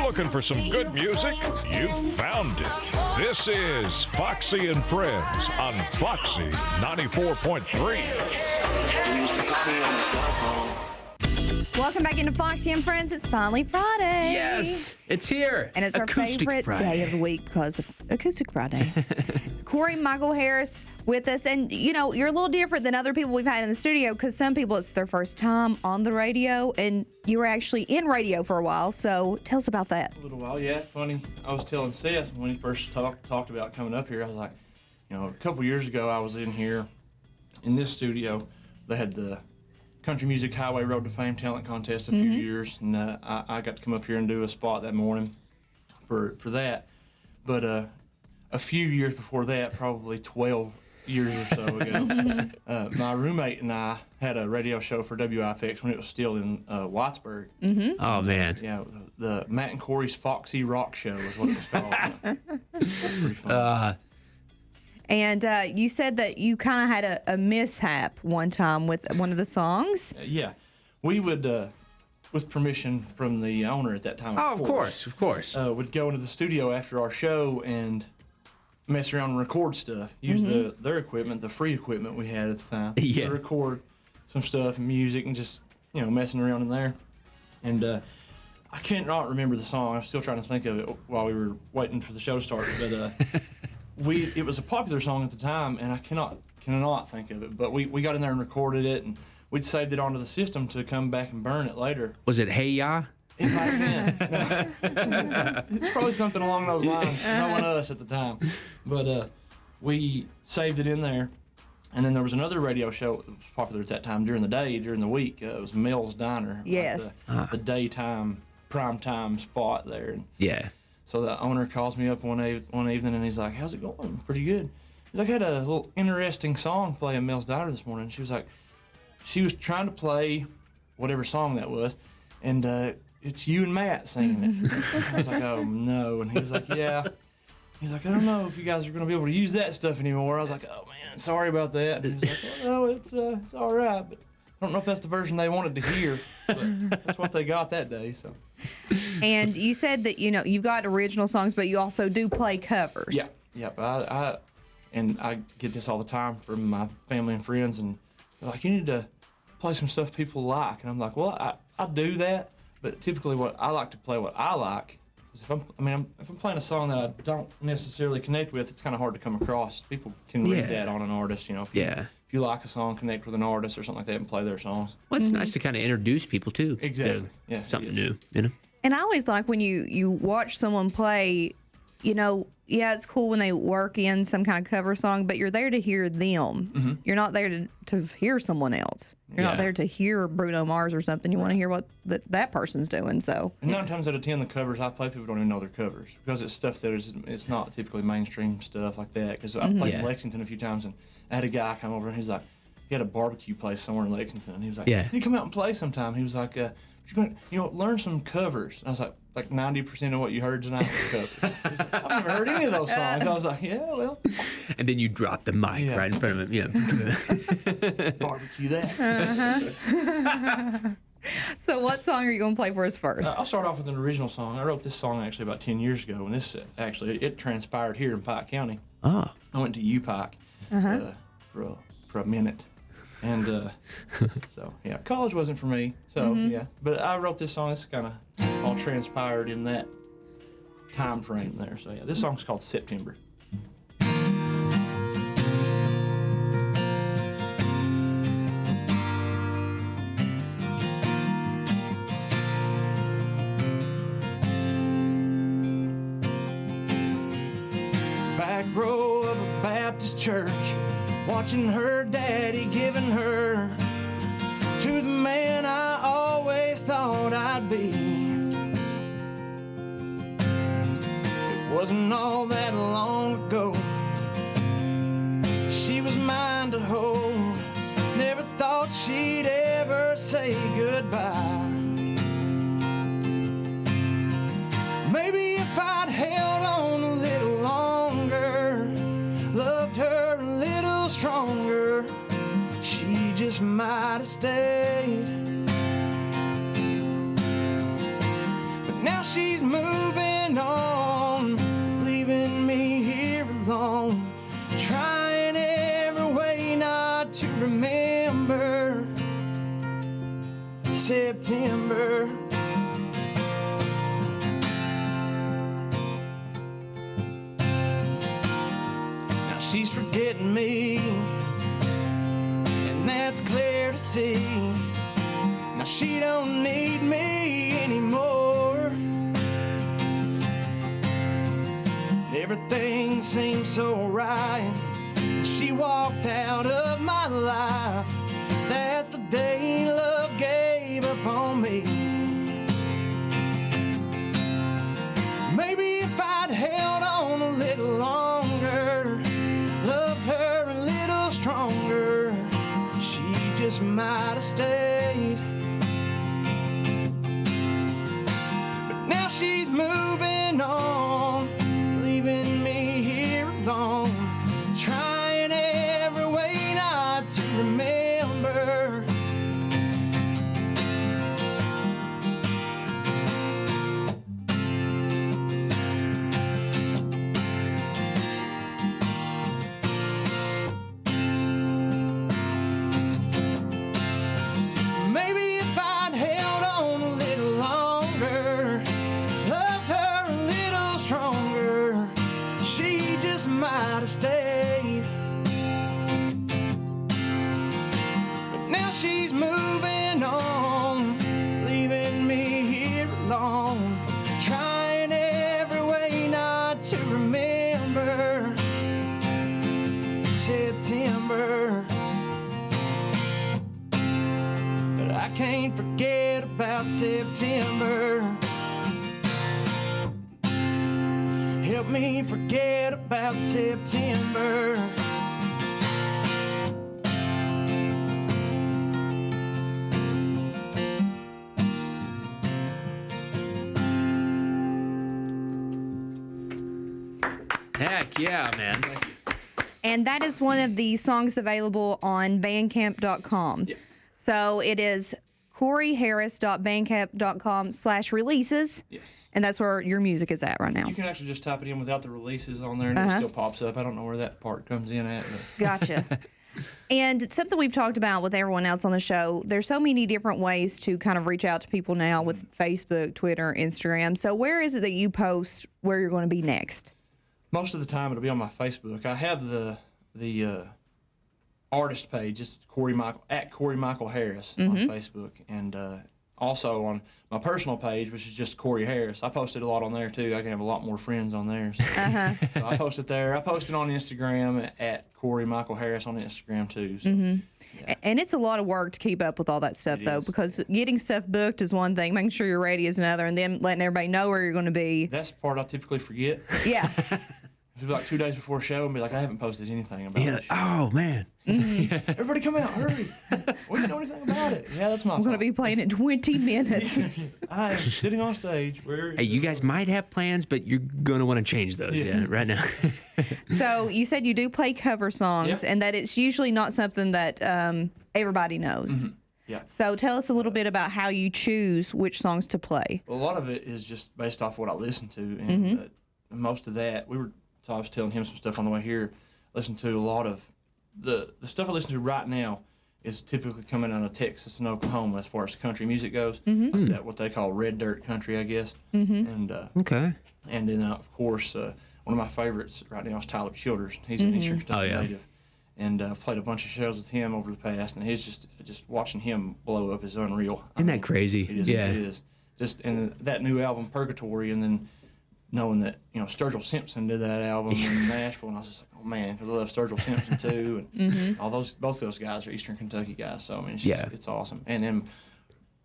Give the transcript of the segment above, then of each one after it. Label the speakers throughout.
Speaker 1: looking for some good music? You found it. This is Foxy and Friends on Foxy 94.3.
Speaker 2: Welcome back into Foxy and Friends. It's finally Friday.
Speaker 3: Yes, it's here.
Speaker 2: And it's our favorite day of the week because of Acoustic Friday. Cory Michael Harris with us. And, you know, you're a little different than other people we've had in the studio because some people, it's their first time on the radio. And you were actually in radio for a while. So tell us about that.
Speaker 4: A little while, yeah. Funny. I was telling Seth when he first talked about coming up here, I was like, you know, a couple years ago I was in here in this studio. They had the Country Music Highway Road to Fame talent contest a few years, and I got to come up here and do a spot that morning for that. But a few years before that, probably 12 years or so ago, my roommate and I had a radio show for WIFX when it was still in Wattsburg.
Speaker 3: Oh, man.
Speaker 4: Yeah, the Matt and Cory's Foxy Rock Show is what it was called. That's pretty fun.
Speaker 2: And you said that you kind of had a mishap one time with one of the songs.
Speaker 4: Yeah. We would, with permission from the owner at that time,
Speaker 3: Of course.
Speaker 4: would go into the studio after our show and mess around and record stuff. Use their equipment, the free equipment we had at the time.
Speaker 3: Yeah.
Speaker 4: To record some stuff and music and just, you know, messing around in there. And I cannot remember the song. I'm still trying to think of it while we were waiting for the show to start. But it was a popular song at the time, and I cannot think of it. But we got in there and recorded it, and we'd saved it onto the system to come back and burn it later.
Speaker 3: Was it Hey Ya?
Speaker 4: It might have been. No. It's probably something along those lines. No one us at the time. But we saved it in there. And then there was another radio show that was popular at that time during the day, during the week. It was Mel's Diner.
Speaker 2: Yes.
Speaker 4: Like the daytime, primetime spot there. And
Speaker 3: Yeah.
Speaker 4: so the owner calls me up one evening and he's like, "How's it going?" "Pretty good." He's like, "I had a little interesting song play in Mel's Diner this morning." She was like, she was trying to play whatever song that was, and it's you and Matt singing it. I was like, "Oh no." And he was like, "Yeah." He's like, "I don't know if you guys are going to be able to use that stuff anymore." I was like, "Oh man, sorry about that." And he was like, "Well, no, it's all right, but I don't know if that's the version they wanted to hear, but that's what they got that day." So.
Speaker 2: And you said that, you know, you've got original songs, but you also do play covers.
Speaker 4: Yeah. I get this all the time from my family and friends, and they're like, "You need to play some stuff people like." And I'm like, "Well, I do that, but typically what I like to play what I like. If I'm playing a song that I don't necessarily connect with, it's kind of hard to come across. People can read that on an artist, you know. If you like a song, connect with an artist or something like that, and play their songs.
Speaker 3: Well, it's nice to kind of introduce people, too.
Speaker 4: Exactly.
Speaker 3: Yeah. Something new, you know?
Speaker 2: And I always like when you watch someone play, you know, yeah, it's cool when they work in some kind of cover song, but you're there to hear them. You're not there to hear someone else. You're not there to hear Bruno Mars or something. You want to hear what that person's doing. So. And
Speaker 4: 9 times out of 10, the covers I play, people don't even know they're covers because it's stuff that it's not typically mainstream stuff like that. Because I've played in Lexington a few times, and I had a guy come over and he's like, he had a barbecue place somewhere in Lexington, and he was like, "Can you come out and play sometime?" He was like, learn some covers. And I was like 90% of what you heard tonight was covers. He's like, "I've never heard any of those songs." I was like, "Yeah, well."
Speaker 3: And then you drop the mic right in front of him. Yeah.
Speaker 4: Barbecue that.
Speaker 2: So what song are you going to play for us first?
Speaker 4: I'll start off with an original song. I wrote this song actually about 10 years ago, and this it transpired here in Pike County.
Speaker 3: Oh.
Speaker 4: I went to UPike for a minute. And so, yeah, college wasn't for me. So, yeah. But I wrote this song. It's kind of all transpired in that time frame there. So, yeah, this song's called September. Back row of a Baptist church, watching her daddy giving her to the man I always thought I'd be. It wasn't all that long ago. She was mine to hold. Never thought she'd ever say goodbye. Maybe if I'd held on a little longer, loved her a little stronger, she just might have stayed. But now she's moved she's forgetting me, and that's clear to see. Now she don't need me anymore. Everything seemed so right. She walked out of my life. That's the day love gave up on me. Maybe if I'd held on a little longer, loved her a little stronger, she just might have stayed. But now she's moving on, leaving me here alone, trying every way not to remember. Maybe if I'd held on a little longer, loved her a little stronger, she just might have stayed. But now she's moving on, leaving me here alone, trying every way not to remember September. But I can't forget about September. Help me forget about September.
Speaker 3: Heck yeah, man.
Speaker 2: And that is one of the songs available on bandcamp.com.
Speaker 4: Yep.
Speaker 2: So it is coryharris.bandcamp.com/releases.
Speaker 4: Yes.
Speaker 2: And that's where your music is at right now.
Speaker 4: You can actually just type it in without the releases on there, and it still pops up. I don't know where that part comes in at. But.
Speaker 2: Gotcha. And something we've talked about with everyone else on the show, there's so many different ways to kind of reach out to people now with Facebook, Twitter, Instagram. So where is it that you post where you're going to be next?
Speaker 4: Most of the time, it'll be on my Facebook. I have the artist page, just Cory Michael Harris on Facebook, and also on my personal page, which is just Cory Harris. I posted a lot on there too. I can have a lot more friends on there. So, so I post it there. I post it on Instagram at Cory Michael Harris on Instagram too. So, yeah.
Speaker 2: And it's a lot of work to keep up with all that stuff, though, because getting stuff booked is one thing, making sure you're ready is another, and then letting everybody know where you're going to be.
Speaker 4: That's the part I typically forget.
Speaker 2: Yeah.
Speaker 4: It'll be like 2 days before a show and be like, I haven't posted anything about
Speaker 3: Yeah.
Speaker 4: it.
Speaker 3: Oh man.
Speaker 4: Everybody come out, hurry. We didn't know anything about it. Yeah, that's my
Speaker 2: I'm going to
Speaker 4: fault.
Speaker 2: be playing in 20 minutes.
Speaker 4: I am sitting on stage.
Speaker 3: Hey, you guys might have plans, but you're gonna want to change those. Yeah, right now.
Speaker 2: So you said you do play cover songs,
Speaker 4: Yeah.
Speaker 2: and that it's usually not something that everybody knows.
Speaker 4: Yeah.
Speaker 2: So tell us a little bit about how you choose which songs to play.
Speaker 4: Well, a lot of it is just based off what I listen to, and most of that So I was telling him some stuff on the way here. Listen to a lot of the stuff I listen to right now is typically coming out of Texas and Oklahoma as far as country music goes. Like that, what they call red dirt country, I guess. And
Speaker 3: Okay.
Speaker 4: and then of course one of my favorites right now is Tyler Childers. He's an Eastern Kentucky native, and I've played a bunch of shows with him over the past, and he's just watching him blow up is unreal.
Speaker 3: Isn't that crazy?
Speaker 4: It is.
Speaker 3: Yeah.
Speaker 4: It is. Just and that new album Purgatory, and then knowing that Sturgill Simpson did that album in Nashville, and I was just like, oh man, because I love Sturgill Simpson too, and both those guys are Eastern Kentucky guys. So I mean, it's awesome. And then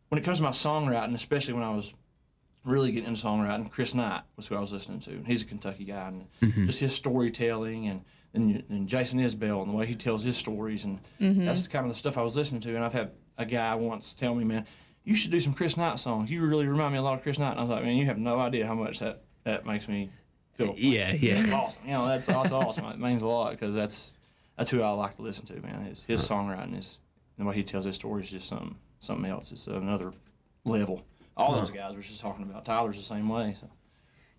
Speaker 4: when it comes to my songwriting, especially when I was really getting into songwriting, Chris Knight was who I was listening to, and he's a Kentucky guy, and just his storytelling, and Jason Isbell and the way he tells his stories, and that's kind of the stuff I was listening to. And I've had a guy once tell me, man, you should do some Chris Knight songs. You really remind me a lot of Chris Knight. And I was like, man, you have no idea how much that makes me feel.
Speaker 3: Yeah.
Speaker 4: It's awesome. That's awesome. It means a lot because that's who I like to listen to, man. His songwriting is, the way he tells his stories is just something else. It's another level. All those guys were just talking about. Tyler's the same way. So.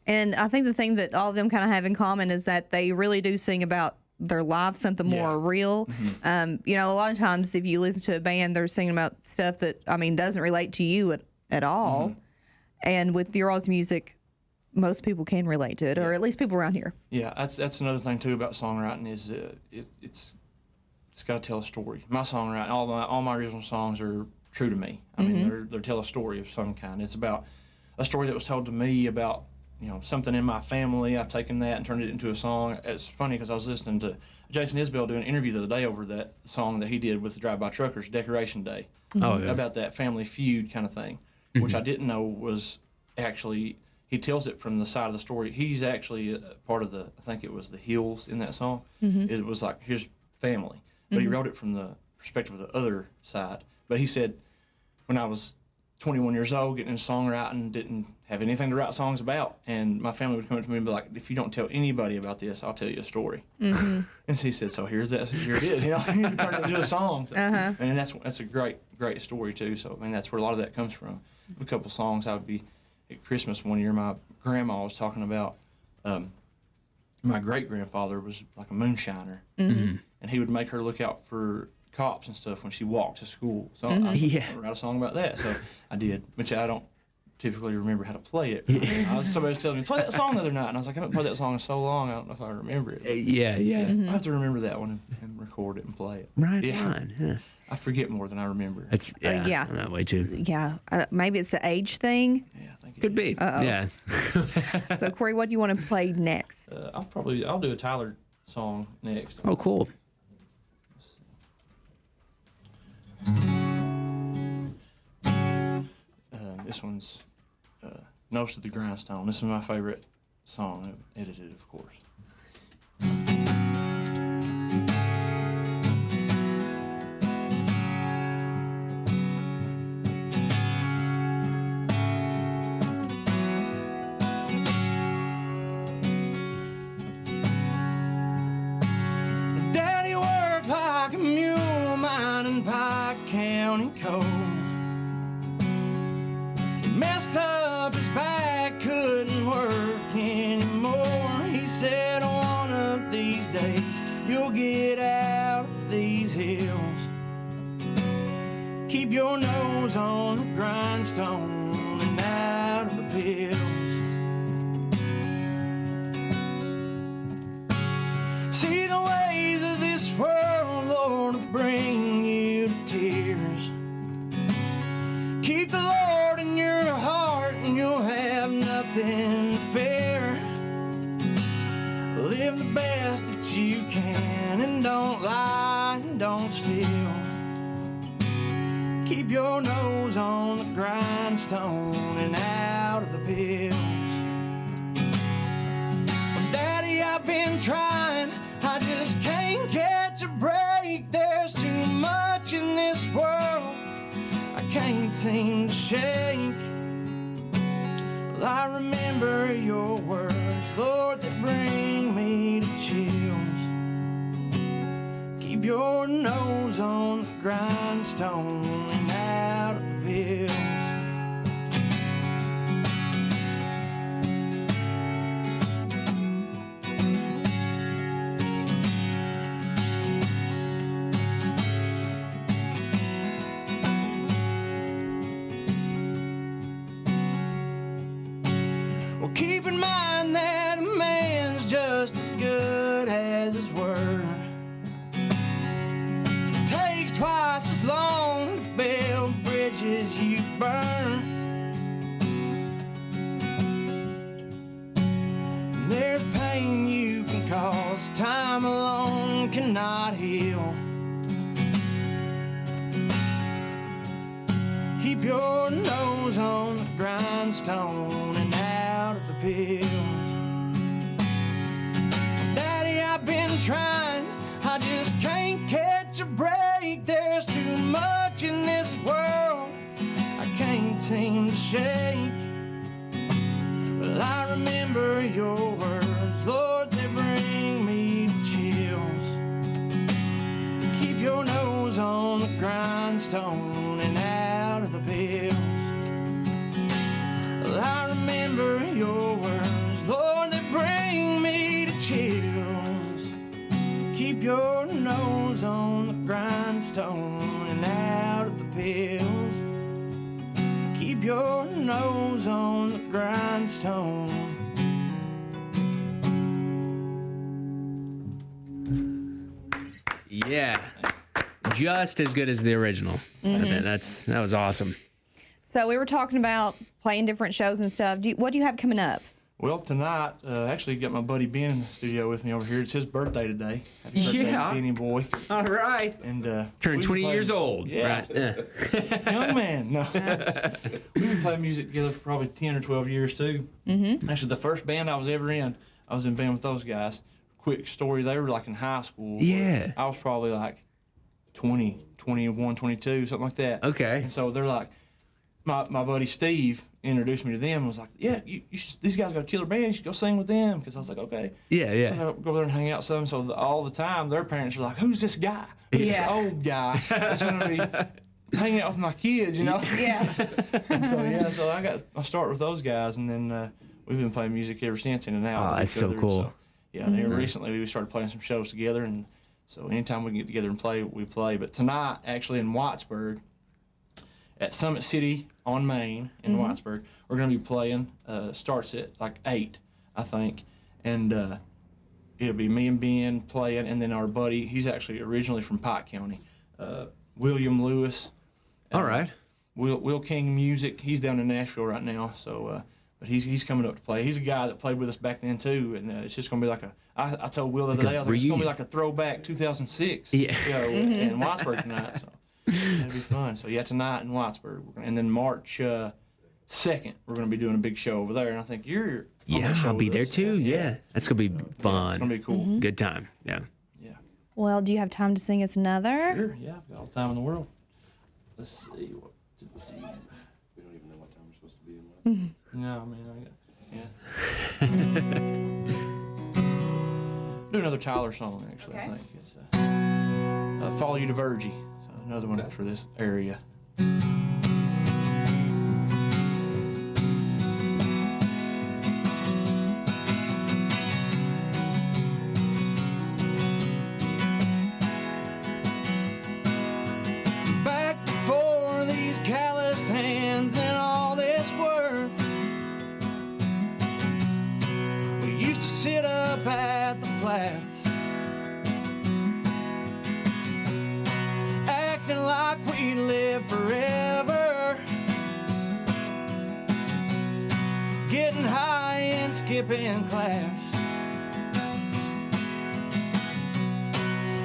Speaker 2: And I think the thing that all of them kind of have in common is that they really do sing about their life, something more real. A lot of times if you listen to a band, they're singing about stuff that, doesn't relate to you at all. And with your all's music, most people can relate to it, or at least people around here.
Speaker 4: Yeah, that's another thing too about songwriting is it's got to tell a story. My songwriting, all my original songs are true to me. I mean, they tell a story of some kind. It's about a story that was told to me about something in my family. I've taken that and turned it into a song. It's funny because I was listening to Jason Isbell do an interview the other day over that song that he did with the Drive-By Truckers, Decoration Day, about that family feud kind of thing, which I didn't know was actually. He tells it from the side of the story. He's actually part of I think it was the Hills in that song. It was like his family. But he wrote it from the perspective of the other side. But he said, when I was 21 years old, getting into songwriting, didn't have anything to write songs about. And my family would come up to me and be like, if you don't tell anybody about this, I'll tell you a story. And so he said, so here it is. You turned it into a song. So, and that's a great story, too. So, I mean, that's where a lot of that comes from. A couple songs I would be... At Christmas one year, my grandma was talking about my great-grandfather was like a moonshiner, and he would make her look out for cops and stuff when she walked to school. So I wrote a song about that. So I did, which I don't typically remember how to play it. Somebody was telling me, play that song the other night, and I was like, I haven't played that song in so long, I don't know if I remember it. I have to remember that one and record it and play it.
Speaker 3: Right on. Yeah.
Speaker 4: I forget more than I remember.
Speaker 3: It's I'm that way too.
Speaker 2: Yeah, maybe it's the age thing.
Speaker 4: Yeah, I think it
Speaker 3: Could
Speaker 4: is.
Speaker 3: be. Yeah.
Speaker 2: So Corey, what do you want to play next?
Speaker 4: I'll do a Tyler song next.
Speaker 3: Oh, cool.
Speaker 4: This one's Nose to the Grindstone. This is my favorite song, edited, of course. Daddy worked like a mule mining Pike County coal. Messed up his back, couldn't work anymore. He said, one of these days you'll get out of these hills. Keep your nose on the grindstone and out of the pills. See the ways of this world, Lord, will bring you to tears. Keep the Lord in your heart and you'll have nothing to fear. Live the best that you can and don't lie and don't steal. Keep your nose on the grindstone and out of the pills. Well, Daddy, I've been trying, I just can't catch a break. There's too much in this world I can't seem to shake. Well, I remember your words, Lord, that bring me to chills. Keep your nose on the grindstone and out of the pills. Well, keep in mind that a man's just as good as his word. It takes twice as long to build bridges you burn. There's pain you can cause, time alone cannot heal. Keep your nose on the grindstone and out of the pills. Daddy, I've been trying, I just can't catch a break. There's too much in this world I can't seem to shake. Well, I remember your words, Lord, they bring me to chills. Keep your nose on the grindstone and out of the pills. Well, I remember your words, Lord, they bring me to chills. Keep your nose on the grindstone and out of the pills. Keep your nose on the grindstone
Speaker 3: Yeah. Just as good as the original. That was awesome.
Speaker 2: So we were talking about playing different shows and stuff. What do you have coming up?
Speaker 4: Well, tonight, actually got my buddy Ben in the studio with me over here. It's his birthday today. Happy birthday, Benny boy.
Speaker 3: All right.
Speaker 4: And
Speaker 3: turned 20 years old.
Speaker 4: Yeah.
Speaker 3: Right.
Speaker 4: Young man. No. We've been playing music together for probably 10 or 12 years, too. Actually, the first band I was ever in, I was in band with those guys. Quick story, they were like in high school.
Speaker 3: Yeah.
Speaker 4: I was probably like 20, 21, 22, something like that.
Speaker 3: Okay.
Speaker 4: And so they're like, my buddy Steve introduced me to them and was like, yeah, these guys got a killer band. You should go sing with them. Because I was like, okay.
Speaker 3: Yeah.
Speaker 4: So go there and hang out some. So all the time, their parents are like, who's this guy? Who's this old guy that's going to be hanging out with my kids, you know?
Speaker 2: Yeah.
Speaker 4: And so I started with those guys, and then we've been playing music ever since, in and out.
Speaker 3: Oh,
Speaker 4: with
Speaker 3: that's
Speaker 4: each
Speaker 3: so
Speaker 4: other.
Speaker 3: cool.
Speaker 4: So, yeah, and recently we started playing some shows together, and so anytime we can get together and play, we play. But tonight, actually in Whitesburg, at Summit City on Main in Whitesburg, we're going to be playing. Starts at like 8, I think, and it'll be me and Ben playing, and then our buddy, he's actually originally from Pike County, William Lewis.
Speaker 3: All right.
Speaker 4: Will King Music. He's down in Nashville right now, so but he's coming up to play. He's a guy that played with us back then too, and it's just gonna be like I told Will the other day, I was like, it's gonna be like a throwback 2006 show in Whitesburg tonight. So it'll be fun. So yeah, tonight in Whitesburg, and then March 2nd, we're gonna be doing a big show over there, and I think you're on that show
Speaker 3: I'll be
Speaker 4: with
Speaker 3: there
Speaker 4: us.
Speaker 3: too. Yeah, that's gonna be fun.
Speaker 4: It's gonna be cool.
Speaker 3: Good time. Yeah.
Speaker 4: Yeah.
Speaker 2: Well, do you have time to sing us another?
Speaker 4: Sure. Yeah, I've got all the time in the world. Let's see what.
Speaker 5: We don't even know what time we're supposed to be in.
Speaker 4: No, do another Tyler song, actually. I think it's "Follow You to Virgie." So another one for this area. Back before these calloused hands and all this work, we used to sit up at the flats, acting like we live forever, getting high and skipping class.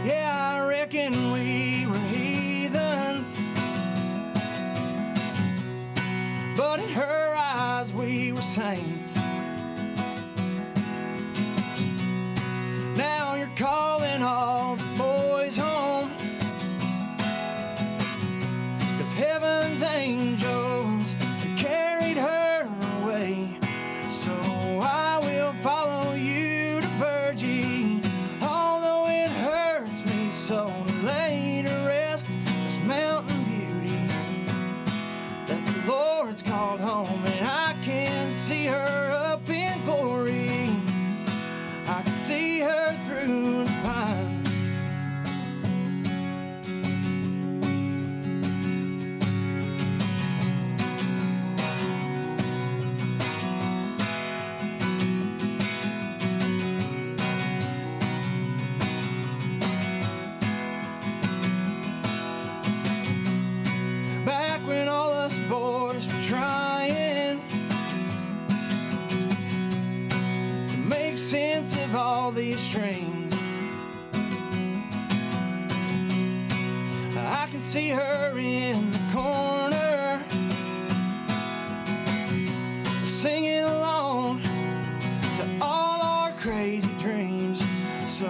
Speaker 4: Yeah, I reckon we were heathens, but in her eyes we were saints. Now you're calling all the boys home, 'cause heaven's angels carried her away. So I will follow you to Virgie, although it hurts me so to lay to rest this mountain beauty that the Lord's called home. And I can see her up in glory, I can see her through the pines. Back when all us boys were trying to make sense of all these strings, I can see her in the corner singing along to all our crazy dreams. So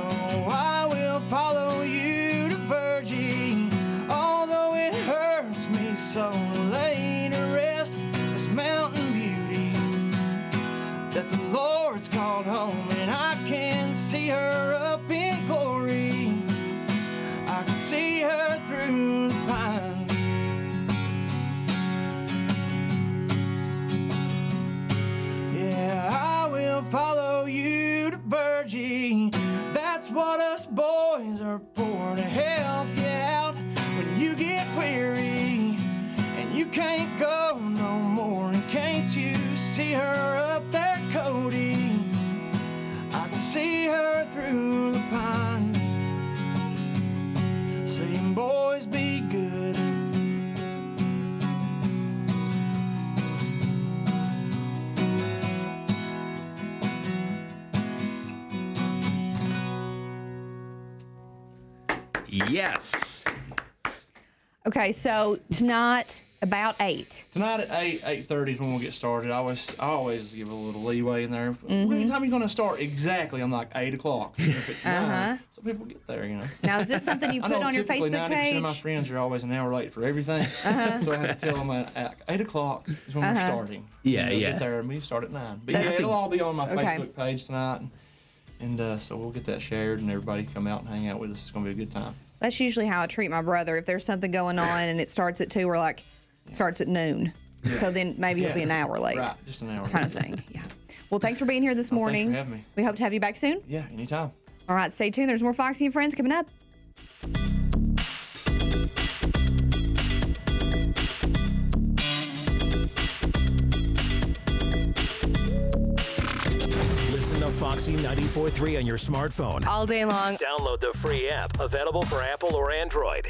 Speaker 4: I will follow you to Virgie, although it hurts me so to lay to rest this mountain beauty that the Lord's called home. And I can see her up in glory, I can see her through the pines. Yeah, I will follow you to Virgie. That's what us boys are for, to help you out when you get weary and you can't go no more. And can't you see her up there, Cody? I can see her through the pines.
Speaker 3: Yes.
Speaker 2: Okay, so tonight about 8.
Speaker 4: Tonight at 8:30 is when we'll get started. I always give a little leeway in there. What time are you going to start? Exactly. I'm like 8 o'clock. If it's 9, so people get there, you know.
Speaker 2: Now, is this something you
Speaker 4: I
Speaker 2: put
Speaker 4: know
Speaker 2: on your
Speaker 4: typically
Speaker 2: Facebook
Speaker 4: 90%
Speaker 2: page?
Speaker 4: of my friends are always an hour late for everything. So I have to tell them at 8 o'clock is when we're starting.
Speaker 3: Yeah,
Speaker 4: They'll
Speaker 3: yeah.
Speaker 4: Get there and we start at 9. But
Speaker 2: That's
Speaker 4: it'll all be on my
Speaker 2: okay.
Speaker 4: Facebook page tonight. And so we'll get that shared and everybody come out and hang out with us. It's going to be a good time.
Speaker 2: That's usually how I treat my brother. If there's something going on and it starts at 2, we're like, starts at noon. So then maybe he'll be an hour late.
Speaker 4: Right, just an hour.
Speaker 2: Kind of thing, yeah. Well, thanks for being here this morning.
Speaker 4: Thanks for having me.
Speaker 2: We hope to have you back soon.
Speaker 4: Yeah, anytime.
Speaker 2: All right, stay tuned. There's more Foxy and Friends coming up.
Speaker 6: Listen to Foxy 94.3 on your smartphone.
Speaker 7: All day long.
Speaker 6: Download the free app, available for Apple or Android.